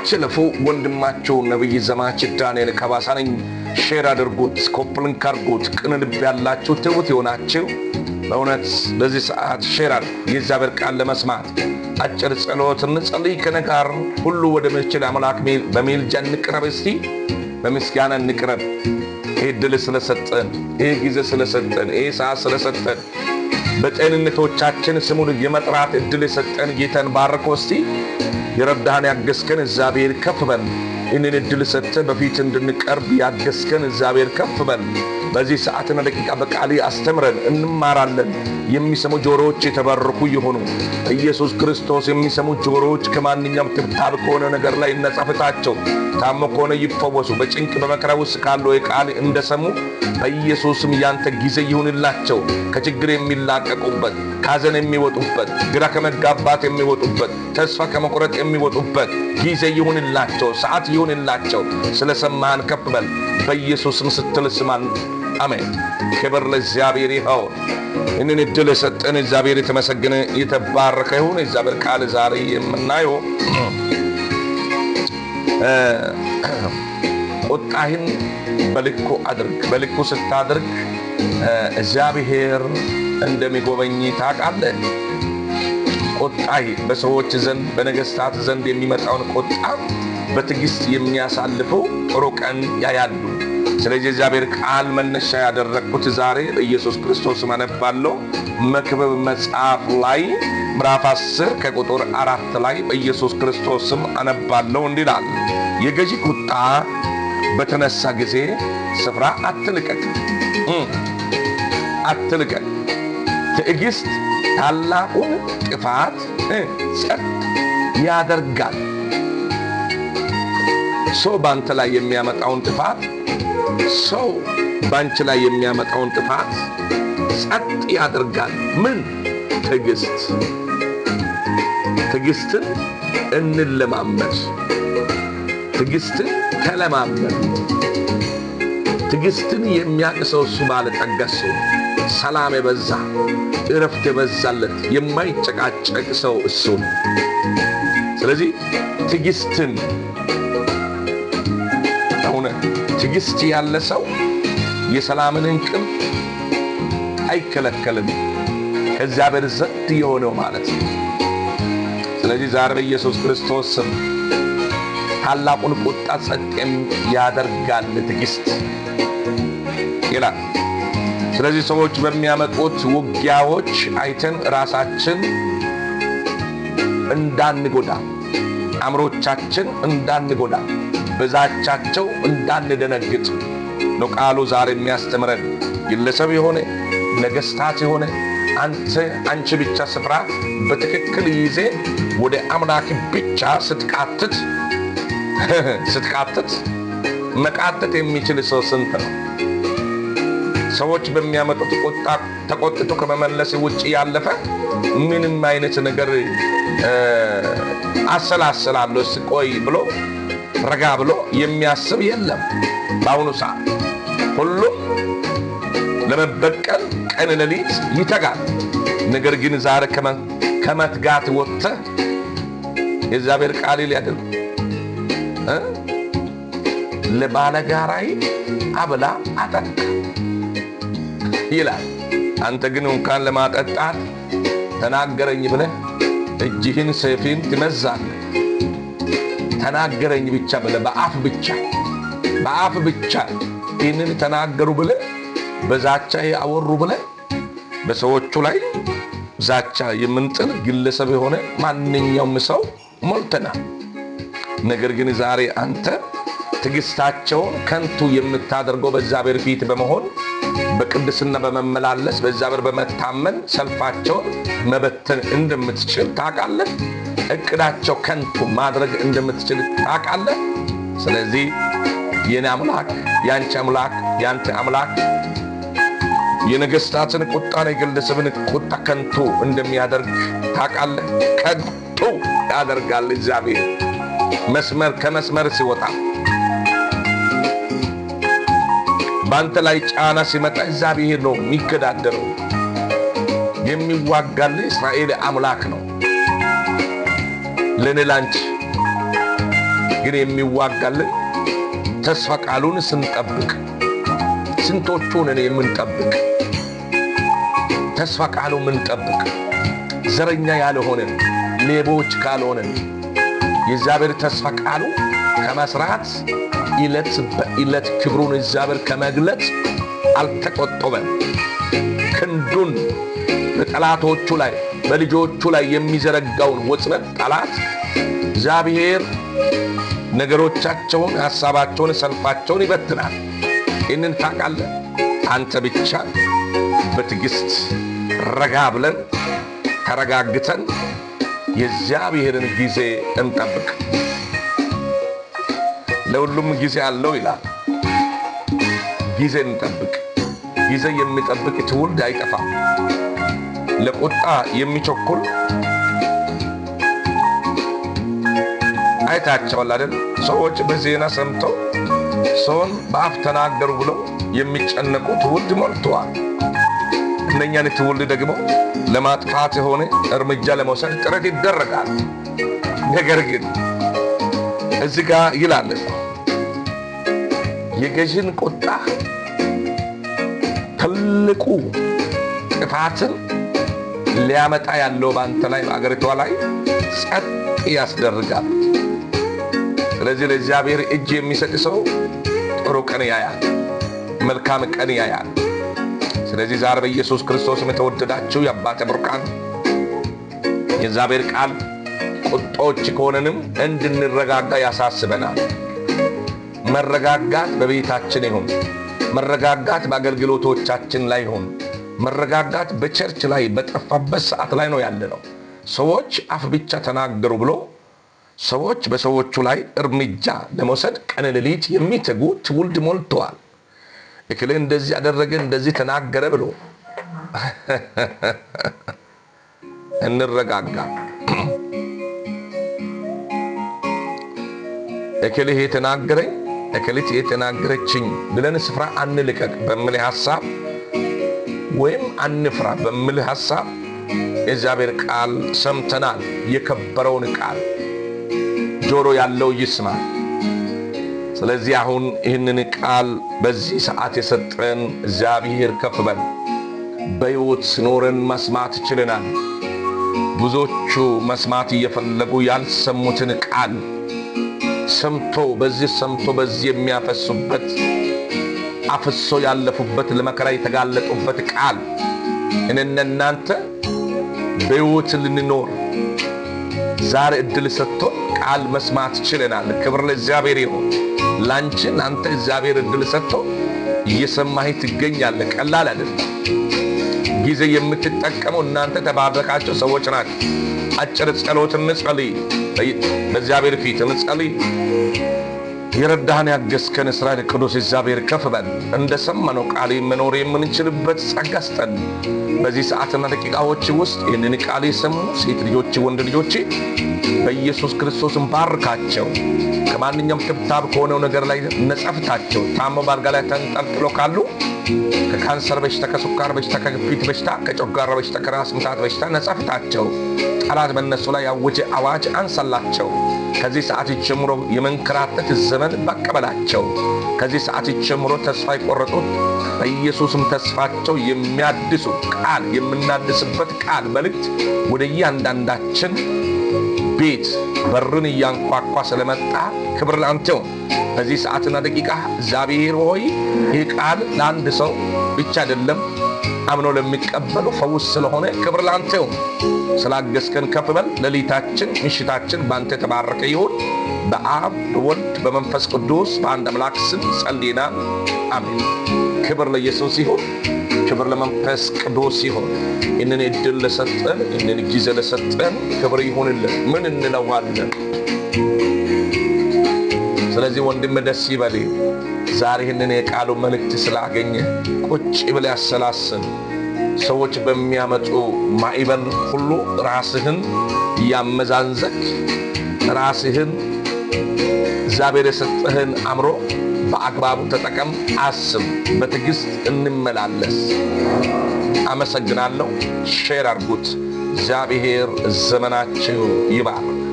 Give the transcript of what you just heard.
አትለፉ። ወንድማችሁ ነብይ ዘማች ዳንኤል ከባሳ ነኝ። ሼር አድርጉት፣ ኮፕሊንክ አድርጉት። ቅን ልብ ያላችሁ ትውት ይሆናችሁ በእውነት በዚህ ሰዓት ሼር አድርጉ። የእግዚአብሔር ቃል ለመስማት አጭር ጸሎት እንጸልይ። ከነጋር ሁሉ ወደ ምችል አምላክ በሚልጃ እንቅረብ። እስቲ በምስጋና እንቅረብ። ይህ ድል ስለሰጠን፣ ይህ ጊዜ ስለሰጠን፣ ይህ ሰዓት ስለሰጠን፣ በጤንነቶቻችን ስሙን የመጥራት እድል የሰጠን ጌታን ባርኮ። እስቲ የረዳህን ያገዝከን እግዚአብሔር ከፍ በል። ይህንን እድል ሰጥተህ በፊት እንድንቀርብ ያገዝከን እግዚአብሔር ከፍ በል። በዚህ ሰዓትና ደቂቃ በቃሌ አስተምረን፣ እንማራለን። የሚሰሙ ጆሮዎች የተባረኩ ይሆኑ። ኢየሱስ ክርስቶስ የሚሰሙ ጆሮዎች ከማንኛውም ትብታብ ከሆነ ነገር ላይ ነጻፍታቸው። ታሞ ከሆነ ይፈወሱ። በጭንቅ በመከራ ውስጥ ካለው የቃል እንደሰሙ በኢየሱስም ያንተ ጊዜ ይሁንላቸው። ከችግር የሚላቀቁበት፣ ካዘን የሚወጡበት፣ ግራ ከመጋባት የሚወጡበት፣ ተስፋ ከመቁረጥ የሚወጡበት ጊዜ ይሁንላቸው፣ ሰዓት ይሁንላቸው። ስለሰማህን ከፍ በል በኢየሱስም ስትል ስማን። አሜን። ክብር ለእግዚአብሔር ይሁን። እንን እድል የሰጠን እግዚአብሔር የተመሰገነ የተባረከ ይሁን። እግዚአብሔር ቃል ዛሬ የምናየው ቁጣህን በልኩ አድርግ። በልኩ ስታድርግ እግዚአብሔር እንደሚጎበኝ ታውቃለህ። ቁጣህ በሰዎች ዘንድ በነገስታት ዘንድ የሚመጣውን ቁጣ በትዕግስት የሚያሳልፈው ጥሩ ቀን ያያሉ። ስለዚህ እግዚአብሔር ቃል መነሻ ያደረግኩት ዛሬ ኢየሱስ ክርስቶስ አነባለሁ። መክብብ መጽሐፍ ላይ ምዕራፍ 10 ከቁጥር 4 ላይ በኢየሱስ ክርስቶስም አነባለሁ። እንዲህ ይላል፣ የገዢ ቁጣ በተነሳ ጊዜ ስፍራ አትልቀቅ፣ አትልቀቅ። ትዕግስት ታላቁን ጥፋት ጸጥ ያደርጋል። ሰው ባንተ ላይ የሚያመጣውን ጥፋት ሰው ባንቺ ላይ የሚያመጣውን ጥፋት ጸጥ ያደርጋል። ምን? ትዕግስት። ትዕግስትን እንለማመድ። ትዕግስትን ተለማመድ። ትዕግስትን የሚያቅሰው እሱ ባለጠጋ ሰው፣ ሰላም የበዛ እረፍት የበዛለት የማይጨቃጨቅ ሰው እሱ ነው። ስለዚህ ትዕግስትን ትዕግስት ያለ ሰው የሰላምን እንቅልፍ አይከለከልም፣ ከእግዚአብሔር ዘንድ የሆነው ማለት ነው። ስለዚህ ዛሬ በኢየሱስ ክርስቶስ ስም ታላቁን ቁጣ ጸጥ ያደርጋል ትዕግስት ይላል። ስለዚህ ሰዎች በሚያመጡት ውጊያዎች አይተን ራሳችን እንዳንጎዳ፣ አእምሮቻችን እንዳንጎዳ፣ በዛቻቸው እንዳንደነግጥ ነው ቃሉ ዛሬ የሚያስተምረን። ግለሰብ የሆነ ነገስታት የሆነ አንቺ ብቻ ስፍራ በትክክል ይዜ ወደ አምላክ ብቻ ስትቃትት መቃተት የሚችል ሰው ስንት ነው? ሰዎች በሚያመጡት ቁጣ ተቆጥቶ ከመመለስ ውጪ ያለፈ ምንም አይነት ነገር አሰላስላለሁ ቆይ ብሎ ረጋ ብሎ የሚያስብ የለም። በአሁኑ ሰዓት ሁሉም ለመበቀል ቀን ሌሊት ይተጋል። ነገር ግን ዛሬ ከመትጋት ወጥተህ የእግዚአብሔር ቃል ሊያደርግ ለባለጋራይ አብላ አጠጣ ይላል። አንተ ግን እንኳን ለማጠጣት ተናገረኝ ብለህ እጅህን ሰይፍን ትመዛለህ። ተናገረኝ ብቻ ብለህ በአፍ ብቻ ይህንን ተናገሩ ብለህ በዛቻ አወሩ ብለህ በሰዎቹ ላይ ዛቻ የምንጥል ግለሰብ የሆነ ማንኛውም ሰው ሞልተናል። ነገር ግን ዛሬ አንተ ትዕግስታቸውን ከንቱ የምታደርገው በእግዚአብሔር ፊት በመሆን በቅድስና በመመላለስ በእግዚአብሔር በመታመን ሰልፋቸውን መበተን እንደምትችል ታውቃለህ። እቅዳቸው ከንቱ ማድረግ እንደምትችል ታውቃለህ። ስለዚህ የኔ አምላክ፣ ያንቺ አምላክ፣ ያንተ አምላክ የነገስታትን ቁጣና የግለሰብን ቁጣ ከንቱ እንደሚያደርግ ታውቃለህ። ከንቱ ያደርጋል እግዚአብሔር። ከመስመር ሲወጣ በአንተ ላይ ጫና ሲመጣ እግዚአብሔር ነው የሚገዳደረው። የሚዋጋልህ እስራኤል አምላክ ነው። ለኔ ላንቺ ግን የሚዋጋልን ተስፋ ቃሉን ስንጠብቅ ስንቶቹን የምንጠብቅ ተስፋ ቃሉ ምንጠብቅ ዘረኛ ያልሆነን ሌቦች ካልሆነን የእግዚአብሔር ተስፋ ቃሉ ከመስራት ዕለት በዕለት ክብሩን እግዚአብሔር ከመግለጥ አልተቆጠበም። ክንዱን በጠላቶቹ ላይ በልጆቹ ላይ የሚዘረጋውን ወጥመድ ጠላት እግዚአብሔር ነገሮቻቸውን፣ ሐሳባቸውን፣ ሰልፋቸውን ይበትናል። ይህንን ታውቃለህ። አንተ ብቻ በትዕግሥት ረጋ ብለን ተረጋግተን የእግዚአብሔርን ጊዜ እንጠብቅ። ለሁሉም ጊዜ አለው ይላል። ጊዜ እንጠብቅ። ጊዜ የሚጠብቅ ትውልድ አይጠፋም። ለቁጣ የሚቸኩል አይታቸዋል አይደል? ሰዎች በዜና ሰምተው ሰውን በአፍ ተናገሩ ብለው የሚጨነቁ ትውልድ ሞልተዋል። እነኛን ትውልድ ደግሞ ለማጥፋት የሆነ እርምጃ ለመውሰድ ጥረት ይደረጋል። ነገር ግን እዚህ ጋር ይላል የገዥን ቁጣ ትልቁ ጥፋትን ሊያመጣ ያለው ባንተ ላይ በአገሪቷ ላይ ጸጥ ያስደርጋል። ስለዚህ ለእግዚአብሔር እጅ የሚሰጥ ሰው ጥሩ ቀን ያያል፣ መልካም ቀን ያያል። ስለዚህ ዛሬ በኢየሱስ ክርስቶስ የተወደዳችሁ የአባቴ ብሩካን የእግዚአብሔር ቃል ቁጦች ከሆነንም እንድንረጋጋ ያሳስበናል። መረጋጋት በቤታችን ይሁን፣ መረጋጋት በአገልግሎቶቻችን ላይ ይሁን፣ መረጋጋት በቸርች ላይ በጠፋበት ሰዓት ላይ ነው ያለነው። ሰዎች አፍ ብቻ ተናገሩ ብሎ ሰዎች በሰዎቹ ላይ እርምጃ ለመውሰድ ቀን ሌሊት የሚተጉ ትውልድ ሞልተዋል። እክሌ እንደዚህ ያደረገ እንደዚህ ተናገረ ብሎ እንረጋጋ። እክሌ የተናገረኝ እክሌት የተናገረችኝ ብለን ስፍራ አንልቀቅ በሚል ሐሳብ ወይም አንፍራ በሚል ሐሳብ የእግዚአብሔር ቃል ሰምተናል። የከበረውን ቃል ጆሮ ያለው ይስማ። ስለዚህ አሁን ይህንን ቃል በዚህ ሰዓት የሰጠን እግዚአብሔር ከፍ በል። በሕይወት ኖረን መስማት ችለናል። ብዙዎቹ መስማት እየፈለጉ ያልሰሙትን ቃል ሰምቶ በዚህ የሚያፈሱበት አፍሶ ያለፉበት ለመከራ የተጋለጡበት ቃል እኔና እናንተ በሕይወት ልንኖር ዛሬ ዕድል ሰጥቶ ቃል መስማት ችለናል። ክብር ለእግዚአብሔር ይሁን። ላንቺ አንተ እግዚአብሔር ዕድል ሰጥቶ እየሰማህ ትገኛለህ። ቀላል አይደለም። ጊዜ የምትጠቀመው እናንተ ተባረካቸው ሰዎች ናቸው። አጭር ጸሎት እንጸልይ፣ በእግዚአብሔር ፊት እንጸልይ። የረዳህን ያገዝከን እስራኤል ቅዱስ እግዚአብሔር ከፍ በል። እንደሰማነው ቃል መኖር የምንችልበት ጸጋ ስጠን። በዚህ ሰዓትና ደቂቃዎች ውስጥ ይህንን ቃል የሰሙ ሴት ልጆች፣ ወንድ ልጆች በኢየሱስ ክርስቶስን ባርካቸው። ከማንኛውም ትብታብ ከሆነው ነገር ላይ ነጸፍታቸው። ታመው በአልጋ ላይ ተንጠልጥሎ ካሉ ከካንሰር በሽታ፣ ከሱካር በሽታ፣ ከግፊት በሽታ፣ ከጨጓራ በሽታ፣ ከራስ ምታት በሽታ ነጸፍታቸው። ጠላት በእነሱ ላይ ያወጀ አዋጅ አንሰላቸው። ከዚህ ሰዓት ጀምሮ የመንከራተት ዘመን በቀበላቸው። ከዚህ ሰዓት ጀምሮ ተስፋ የቆረጡት በኢየሱስም ተስፋቸው የሚያድሱ ቃል የምናድስበት ቃል መልእክት ወደ እያንዳንዳችን ቤት በርን እያንኳኳ ስለመጣ ክብር ላንተ ይሁን። በዚህ ሰዓትና ደቂቃ እግዚአብሔር ሆይ ይህ ቃል ለአንድ ሰው ብቻ አይደለም፣ አምኖ ለሚቀበሉ ፈውስ ስለሆነ ክብር ላንተ ይሁን። ስላገዝከን ከፍ በል። ሌሊታችን ምሽታችን ባንተ የተባረከ ይሁን። በአብ በወልድ በመንፈስ ቅዱስ በአንድ አምላክ ስም ጸልየናል፣ አሜን። ክብር ለኢየሱስ ይሁን። ክብር ለመንፈስ ቅዱስ ይሁን። ይህንን ዕድል ለሰጠን፣ ይህንን ጊዜ ለሰጠን ክብር ይሁንልን። ምን እንለዋለን? ስለዚህ ወንድም ደስ ይበል። ዛሬ ይህንን የቃሉ መልእክት ስላገኘ ቁጭ ብለህ ያሰላስል። ሰዎች በሚያመጡ ማዕበል ሁሉ ራስህን እያመዛንዘክ ራስህን እግዚአብሔር የሰጠህን አእምሮ በአግባቡ ተጠቀም፣ አስብ። በትዕግሥት እንመላለስ። አመሰግናለሁ። ሼር አድርጉት። እግዚአብሔር ዘመናችሁ ይባርክ።